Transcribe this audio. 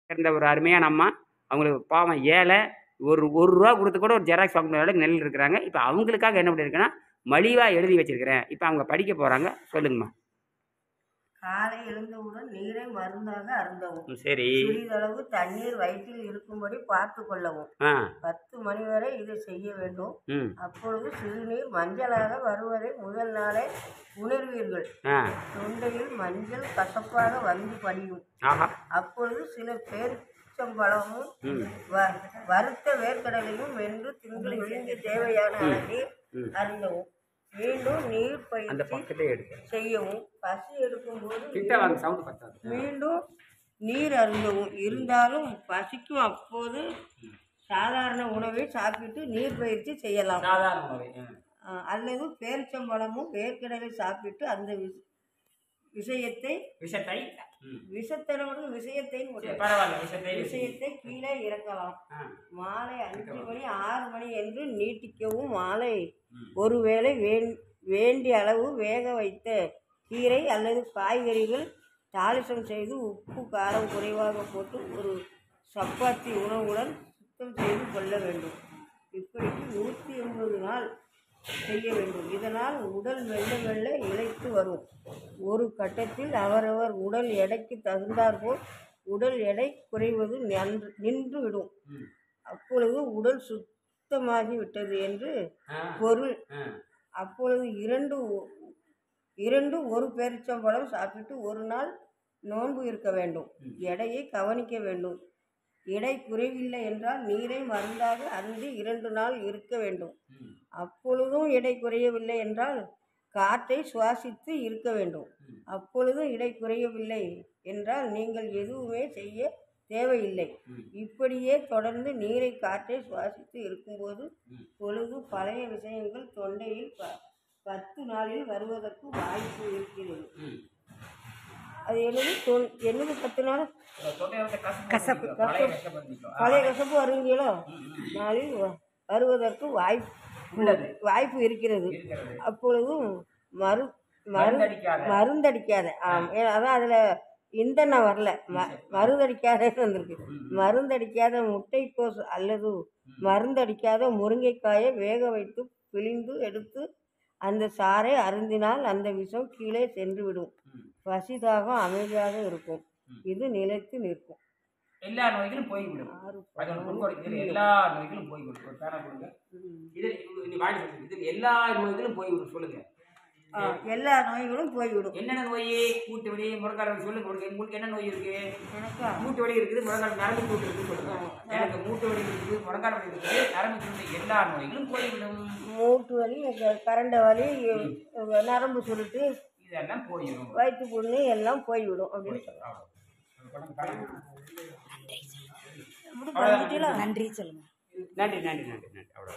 இருந்த ஒரு அருமையான அம்மா. அவங்களுக்கு பாவம் ஏழை. ஒரு ரூபா கொடுத்து கூட ஒரு ஜெராக்ஸ் வாங்குற அளவுக்கு நிலையில் இருக்கிறாங்க. இப்போ அவங்களுக்காக என்ன பண்ணியிருக்கேன்னா மலிவாக எழுதி வச்சிருக்கிறேன். இப்போ அவங்க படிக்க போகிறாங்க. சொல்லுங்கம்மா. காலை எழுந்தவுடன் நீரை மருந்தாக அருந்தவும். சரி. சிறிதளவு தண்ணீர் வயிற்றில் இருக்கும்படி பார்த்து கொள்ளவும். 10 மணி வரை இதை செய்ய வேண்டும். அப்பொழுது சிறுநீர் மஞ்சளாக வருவதை முதல் நாளே உணர்வீர்கள். தொண்டையில் மஞ்சள் கசப்பாக வந்து படியும். அப்பொழுது சில பேரிச்சம்பழமும் வறுத்த வேர்க்கடலையும் வென்று திங்களுக்கு தேவையான அளவில் அருந்தவும். மீண்டும் நீர் பயிற்சி செய்யவும். பசி எடுக்கும் போது மீண்டும் நீர் அருந்தவும். இருந்தாலும் பசிக்கும் அப்போது சாதாரண உணவை சாப்பிட்டு நீர் பயிற்சி செய்யலாம். அல்லது பேரிச்சம்பழமும் வேர்க்கடலை சாப்பிட்டு அந்த விஷயத்தை கீழே இறக்கலாம். மாலை 5 மணி 6 மணி என்று நீட்டிக்கவும். மாலை ஒருவேளை வேண்டிய அளவு வேக வைத்த கீரை அல்லது காய்கறிகள் தாளிசம் செய்து உப்பு காரம் குறைவாக போட்டு ஒரு சப்பாத்தி உணவுடன் சுத்தம் செய்து கொள்ள வேண்டும். இப்படிக்கு 180 நாள் செய்ய வேண்டும். இதனால் உடல் மெல்ல மெல்ல இளைத்து வரும். ஒரு கட்டத்தில் அவரவர் உடல் எடைக்கு தகுந்தாற்போல் உடல் எடை குறைவது நின்றுவிடும். அப்பொழுது உடல் சுத்தமாகிவிட்டது என்று பொருள். அப்பொழுது இரண்டு ஒரு பேரிச்சம்பழம் சாப்பிட்டு ஒரு நாள் நோன்பு இருக்க வேண்டும். எடையை கவனிக்க வேண்டும். எடை குறைவில்லை என்றால் நீரை மருந்தாக அருந்தி 2 நாள் இருக்க வேண்டும். அப்பொழுதும் எடை குறையவில்லை என்றால் காற்றை சுவாசித்து இருக்க வேண்டும். அப்பொழுதும் எடை குறையவில்லை என்றால் நீங்கள் எதுவுமே செய்ய தேவையில்லை. இப்படியே தொடர்ந்து நீரை காற்றை சுவாசித்து இருக்கும்போது பொழுது பழைய விஷயங்கள் தொண்டையில் 10 நாளில் வருவதற்கு வாய்ப்பு இருக்கிறது. அது என்னது 10 நாள் கசப்பு பழைய கசப்பு வருவீங்களோ நாளில் வருவதற்கு வாய்ப்பு இருக்கிறது. அப்பொழுதும் மருந்தடிக்காத. அதான் அதில் இந்தெண்ணெய் வரல, மருந்தடிக்காதன்னு வந்திருக்கு. மருந்தடிக்காத முட்டைக்கோஸ் அல்லது மருந்தடிக்காத முருங்கைக்காயை வேக வைத்து பிழிந்து எடுத்து அந்த சாறை அருந்தினால் அந்த விஷம் கீழே சென்றுவிடும். பசிதாகம் அமைதியாக இருக்கும். இது நிலைத்து நிற்கும். எல்லா நோய்களும் போய்விடும். எல்லா நோய்களும் போய்விடும். எல்லா நோய்களும் போய்விடும். சொல்லுங்க. எல்லா நோய்களும் போய்விடும். என்னென்ன நோய்? மூட்டு வலி, முழங்கால் வலி. சொல்லுங்க. உங்களுக்கு என்ன நோய் இருக்கு? மூட்டு வலி இருக்குது, முழங்கால் நரம்பு சூட்டு இருக்குது. சொல்லுங்க. எனக்கு மூட்டு வலி இருக்குது, முழங்கால் வலி இருக்குது, நரம்பு சூட்டு. எல்லா நோய்களும் போய்விடும். மூட்டு வலி, கரண்ட வலி, நரம்பு சுருட்டு இதெல்லாம் போயிடும். வயிற்று புண்ணு எல்லாம் போய்விடும் அப்படின்னு சொல்லுவாங்க. நன்றி சொல்லுங்க. நன்றி. அவ்வளோ